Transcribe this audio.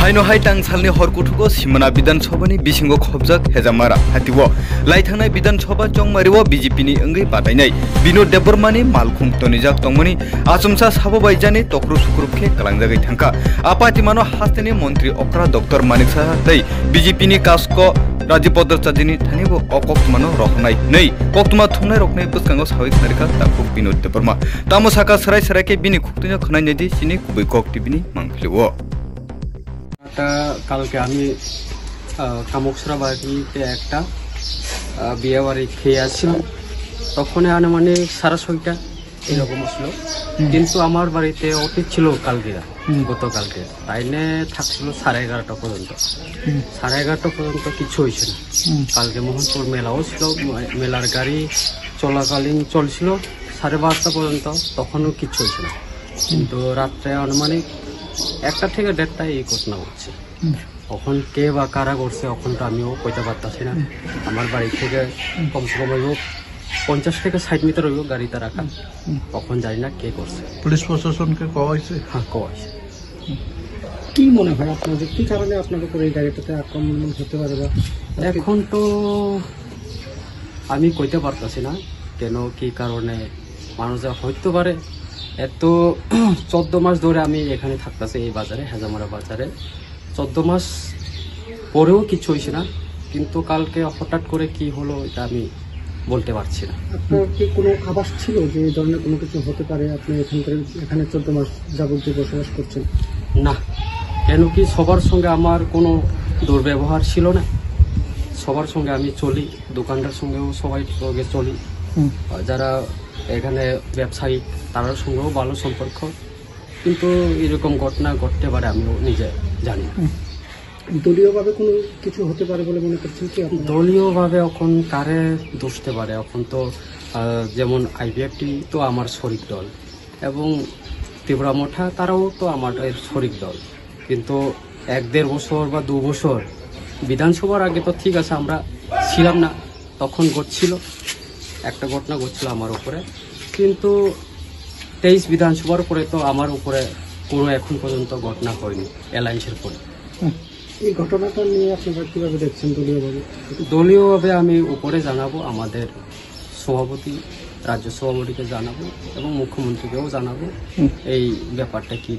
हाइनो high टांगसालनि हरकुथुको सिमना विधानसभानि बिसिंगो खबजाक हेजामारा हातिवो लाइथांनाय विधानसभा चंमारिवो बीजेपीनि अंगै बादायनाय बिनोद देबबर्मानि मालखुं तनिजाक तंमनि आसमसा साबोबायजानि तख्रु सुख्रुबखे कलांजागै थांखा आपातिमानो हास्तेनि मंत्री अक्रा doctor Manik Saha तै बीजेपीनि कास्को राजीपद्र चाजिनि थानिबो अकक्तमानो रखनाय नै कक्तमा थुंनाय रखनाय बसकांगो सावै खारिखा ताखुक बिनोद देबबर्मा तामसाका सराय सरायके बिनि खुक्तिनो खनाय नेदि सिनि कुबै कक टिभिनि मांफ्लिवो কালকে আমি কামকসরা বাড়িতে একটা বিয়ে বাড়ি খেয়ে আসছিলাম তখন আনুমানিক 6:30 এরকম আসলো কিন্তু আমার বাড়িতে অতীত ছিল কালকে গতকালকে তাইনে থাকছিল 11:30 পর্যন্ত 11:30 পর্যন্ত কিছু হয়েছে না কালকে মোহনপুর মেলাও ছিল মেলার গাড়ি চলাকালীন চলছিল 12:30 পর্যন্ত তখনও কিছু হয়েছে না কিন্তু রাত্রে আনুমানিক 1টা থেকে 1:30 এই ঘটনা হচ্ছে এখন কে বা কারা করছে এখন তো আমিও কইতে পারতাছি না আমার বাড়ি থেকে কমসে কম 50 থেকে 60 মিটার হইব গাড়িটা রাখা এখন জানি না কে করছে পুলিশ প্রশাসনকে কওয়া হয়েছে হ্যাঁ কওয়া হয়েছে কি মনে হয় আপনাদের কি কারণে আপনাদের উপর এই গাড়িটাতে আক্রমণ হতে পারে বা এখন তো আমি কইতে পারতাছি না কেন কি কারণে মানুষ হইতে পারে এত 14 মাস ধরে আমি এখানে থাকতেছি এই বাজারে হেজামারা বাজারে 14 মাস পরেও কিছু হইছে না কিন্তু কালকে হঠাৎ করে কি হলো এটা আমি বলতে পারছি না আপনার কি কোনো আভাস ছিল যে এই ধরনের কোনো কিছু হতে পারে আপনি এখানে 14 মাস যাবতীয় বসবাস করছেন না কেন কি সবার সঙ্গে আমার কোনো দুর্ব্যবহার ছিল না সবার সঙ্গে আমি চলি দোকানদার সঙ্গেও সবাই সঙ্গে চলি যারা এখানে ব্যবসায়ী তার সঙ্গেও ভালো সম্পর্ক কিন্তু এরকম ঘটনা ঘটতে পারে আমিও নিজে জানি না দলীয়ভাবে কোনো কিছু হতে পারে বলে মনে করছেন কি দলীয়ভাবে এখন কারে দোষতে পারে এখন তো যেমন আইপিএফটি তো আমার শরিক দল এবং ত্রিপুরা মোঠা তারাও তো আমার শরিক দল কিন্তু 1-1.5 বছর বা 2 বছর বিধানসভার আগে তো ঠিক আছে আমরা ছিলাম না তখন ঘটছিল একটা ঘটনা ঘটছিল আমার উপরে কিন্তু 23 বিধানসভার পরে তো আমার উপরে কোনো এখন পর্যন্ত ঘটনা হয়নি অ্যালায়েন্সের পরে এই ঘটনাটা নিয়ে আপনারা কিভাবে দেখছেন দলীয়ভাবে আমি উপরে জানাবো আমাদের সভাপতি রাজ্য সভাপতিকে জানাবো এবং মুখ্যমন্ত্রীকেও জানাবো এই ব্যাপারটা কি